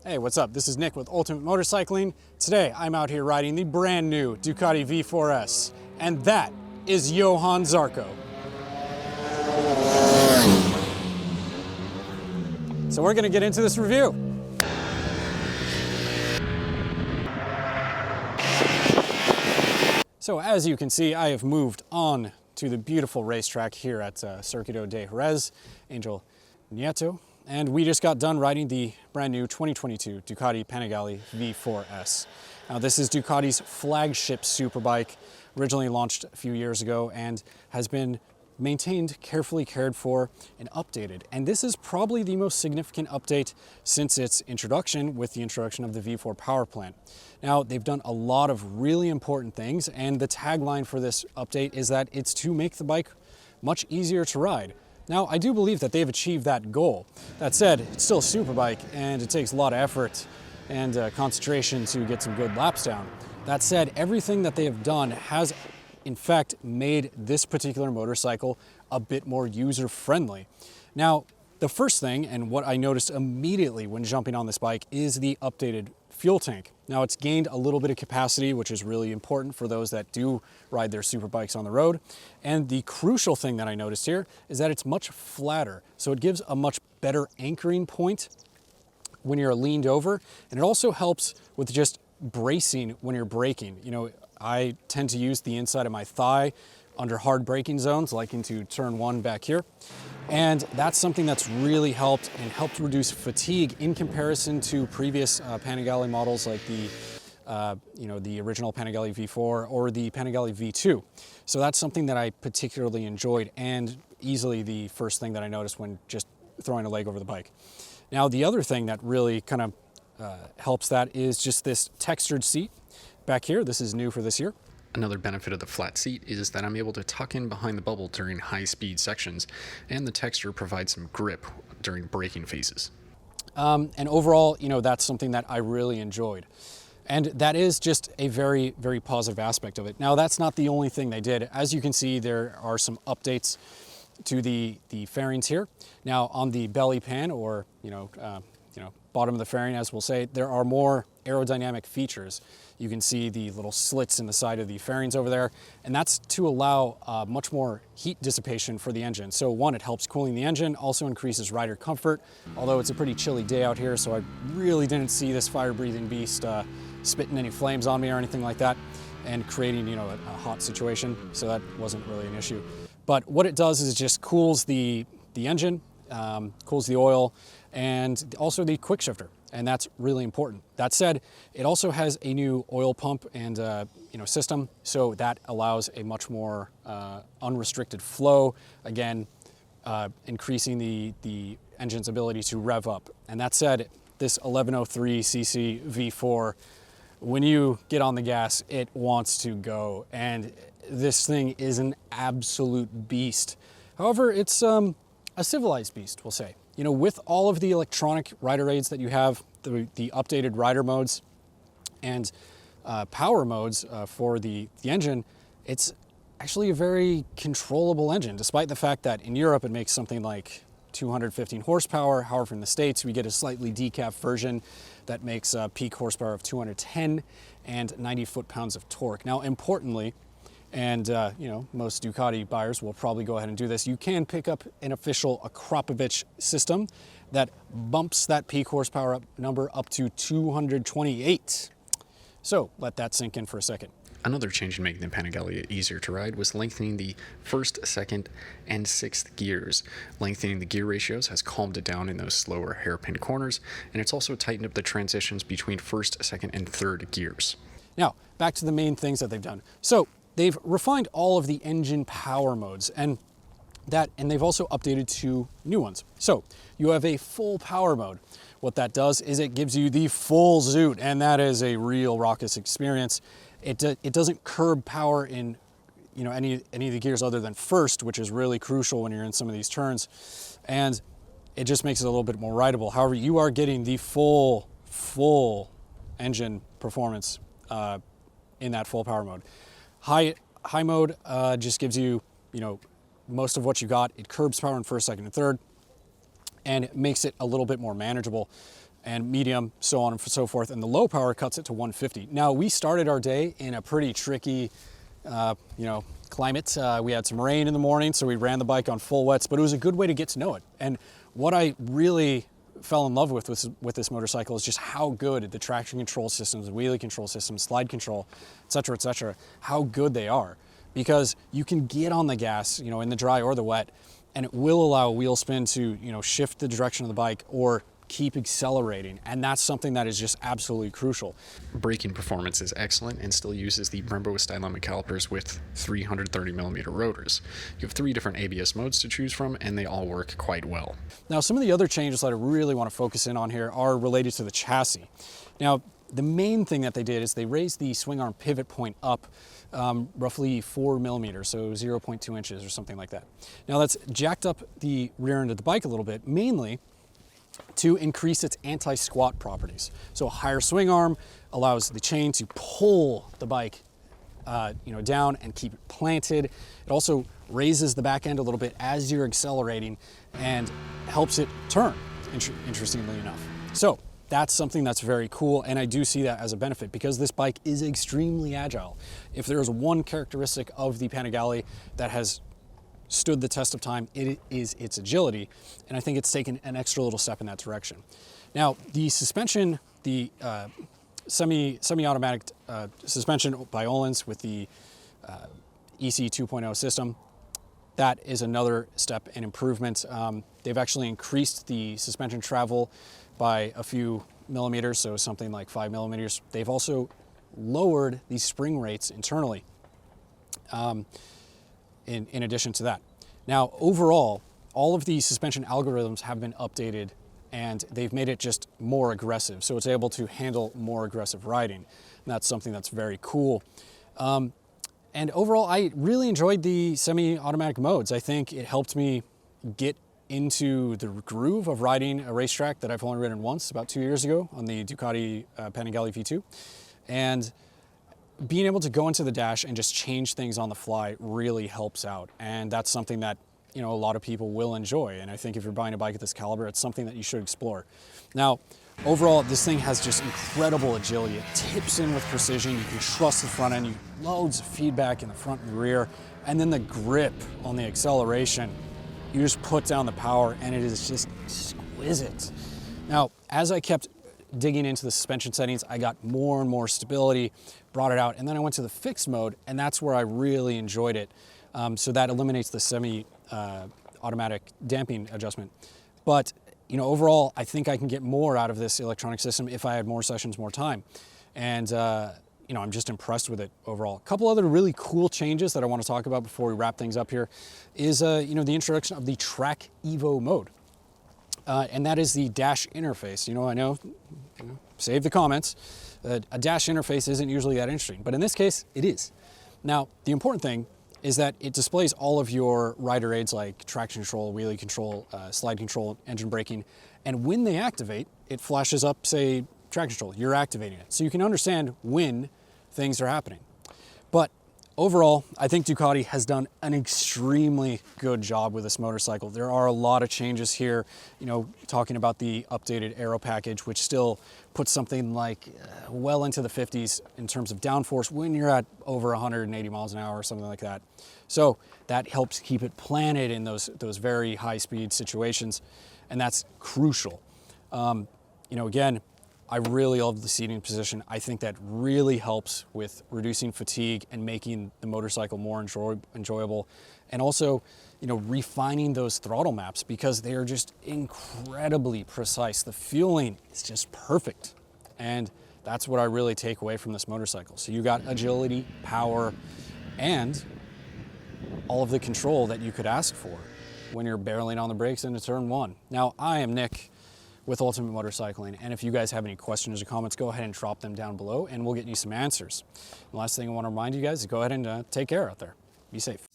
Hey, what's up? This is Nick with Ultimate Motorcycling. Today, I'm out here riding the brand new Ducati V4 S, and that is Johann Zarco. So we're gonna get into this review. So as you can see, I have moved on to the beautiful racetrack here at Circuito de Jerez, Angel Nieto. And we just got done riding the brand new 2022 Ducati Panigale V4 S. Now this is Ducati's flagship superbike, originally launched a few years ago and has been maintained, carefully cared for, and updated. And this is probably the most significant update since its introduction with the introduction of the V4 power plant. Now they've done a lot of really important things, and the tagline for this update is that it's to make the bike much easier to ride. Now, I do believe that they've achieved that goal. That said, it's still a superbike and it takes a lot of effort and concentration to get some good laps down. That said, everything that they have done has in fact made this particular motorcycle a bit more user-friendly. Now, the first thing, and what I noticed immediately when jumping on this bike, is the updated fuel tank. Now it's gained a little bit of capacity, which is really important for those that do ride their superbikes on the road. And the crucial thing that I noticed here is that it's much flatter. So it gives a much better anchoring point when you're leaned over. And it also helps with just bracing when you're braking. You know, I tend to use the inside of my thigh under hard braking zones, like into turn 1 back here. And that's something that's really helped reduce fatigue in comparison to previous Panigale models like the original Panigale V4 or the Panigale V2. So that's something that I particularly enjoyed, and easily the first thing that I noticed when just throwing a leg over the bike. Now the other thing that really kind of helps that is just this textured seat back here. This is new for this year. Another benefit of the flat seat is that I'm able to tuck in behind the bubble during high-speed sections, and the texture provides some grip during braking phases. And overall, you know, that's something that I really enjoyed. And that is just a very, very positive aspect of it. Now, that's not the only thing they did. As you can see, there are some updates to the fairings here. Now, on the belly pan, or bottom of the fairing, as we'll say, there are more aerodynamic features. You can see the little slits in the side of the fairings over there, and that's to allow much more heat dissipation for the engine. So one, it helps cooling the engine, also increases rider comfort, although it's a pretty chilly day out here, so I really didn't see this fire-breathing beast spitting any flames on me or anything like that, and creating, you know, a hot situation, so that wasn't really an issue. But what it does is it just cools the engine, cools the oil, and also the quick shifter, and that's really important. That said, it also has a new oil pump and system, so that allows a much more unrestricted flow, again, increasing the engine's ability to rev up. And that said, this 1103cc V4, when you get on the gas, it wants to go, and this thing is an absolute beast. However, it's a civilized beast, we'll say. You know, with all of the electronic rider aids that you have, the updated rider modes and power modes for the engine, it's actually a very controllable engine, despite the fact that in Europe it makes something like 215 horsepower. However, in the States, we get a slightly decaf version that makes peak horsepower of 210 and 90 foot-pounds of torque. Now, importantly, and most Ducati buyers will probably go ahead and do this, you can pick up an official Akrapovic system that bumps that peak horsepower number up to 228. So let that sink in for a second. Another change in making the Panigale easier to ride was lengthening the first, second, and sixth gears. Lengthening the gear ratios has calmed it down in those slower hairpin corners, and it's also tightened up the transitions between first, second, and third gears. Now, back to the main things that they've done. So they've refined all of the engine power modes, and they've also updated 2 new ones. So you have a full power mode. What that does is it gives you the full zoot, and that is a real raucous experience. It doesn't curb power in any of the gears other than first, which is really crucial when you're in some of these turns, and it just makes it a little bit more rideable. However, you are getting the full engine performance in that full power mode. High mode just gives you, most of what you got. It curbs power in first, second, and third, and it makes it a little bit more manageable. and medium, so on and so forth. And the low power cuts it to 150. Now, we started our day in a pretty tricky, climate. We had some rain in the morning, so we ran the bike on full wets, but it was a good way to get to know it. And what I really fell in love with this motorcycle is just how good the traction control systems, wheelie control systems, slide control, et cetera, how good they are. Because you can get on the gas, in the dry or the wet, and it will allow wheel spin to, shift the direction of the bike or keep accelerating. And that's something that is just absolutely crucial. Braking performance is excellent and still uses the Brembo stylomic calipers with 330mm rotors. You have 3 different ABS modes to choose from, and they all work quite well. Now, some of the other changes that I really want to focus in on here are related to the chassis. Now, the main thing that they did is they raised the swing arm pivot point up roughly 4mm, so 0.2 inches or something like that. Now, that's jacked up the rear end of the bike a little bit, mainly to increase its anti-squat properties. So a higher swing arm allows the chain to pull the bike down and keep it planted. It also raises the back end a little bit as you're accelerating and helps it turn, interestingly enough. So that's something that's very cool, and I do see that as a benefit because this bike is extremely agile. If there's one characteristic of the Panigale that has stood the test of time, it is its agility, and I think it's taken an extra little step in that direction. Now, the suspension, the semi-automatic suspension by Öhlins with the EC 2.0 system, that is another step in improvement. They've actually increased the suspension travel by a few millimeters, so something like 5mm. They've also lowered the spring rates internally. In addition to that. Now, overall, all of the suspension algorithms have been updated and they've made it just more aggressive. So it's able to handle more aggressive riding. And that's something that's very cool. And overall, I really enjoyed the semi-automatic modes. I think it helped me get into the groove of riding a racetrack that I've only ridden once, about 2 years ago on the Ducati Panigale V4. And being able to go into the dash and just change things on the fly really helps out. And that's something that, a lot of people will enjoy. And I think if you're buying a bike at this caliber, it's something that you should explore. Now, overall, this thing has just incredible agility. It tips in with precision. You can trust the front end. You loads of feedback in the front and rear. And then the grip on the acceleration, you just put down the power and it is just exquisite. Now, as I kept digging into the suspension settings, I got more and more stability, brought it out, and then I went to the fixed mode, and that's where I really enjoyed it. So that eliminates the semi-automatic damping adjustment. But overall, I think I can get more out of this electronic system if I had more sessions, more time. And I'm just impressed with it overall. A couple other really cool changes that I want to talk about before we wrap things up here is the introduction of the Track Evo mode. And that is the dash interface. I know, save the comments. A dash interface isn't usually that interesting, but in this case, it is. Now, the important thing is that it displays all of your rider aids like traction control, wheelie control, slide control, engine braking, and when they activate, it flashes up, say, traction control. You're activating it. So you can understand when things are happening. But overall, I think Ducati has done an extremely good job with this motorcycle. There are a lot of changes here, talking about the updated aero package, which still puts something like well into the 50s in terms of downforce when you're at over 180 miles an hour or something like that. So that helps keep it planted in those very high speed situations, and that's crucial. Again, I really love the seating position. I think that really helps with reducing fatigue and making the motorcycle more enjoyable. And also, refining those throttle maps because they are just incredibly precise. The fueling is just perfect. And that's what I really take away from this motorcycle. So you got agility, power, and all of the control that you could ask for when you're barreling on the brakes into turn one. Now, I am Nick with Ultimate Motorcycling, and if you guys have any questions or comments, go ahead and drop them down below and we'll get you some answers. The last thing I want to remind you guys is go ahead and take care out there. Be safe.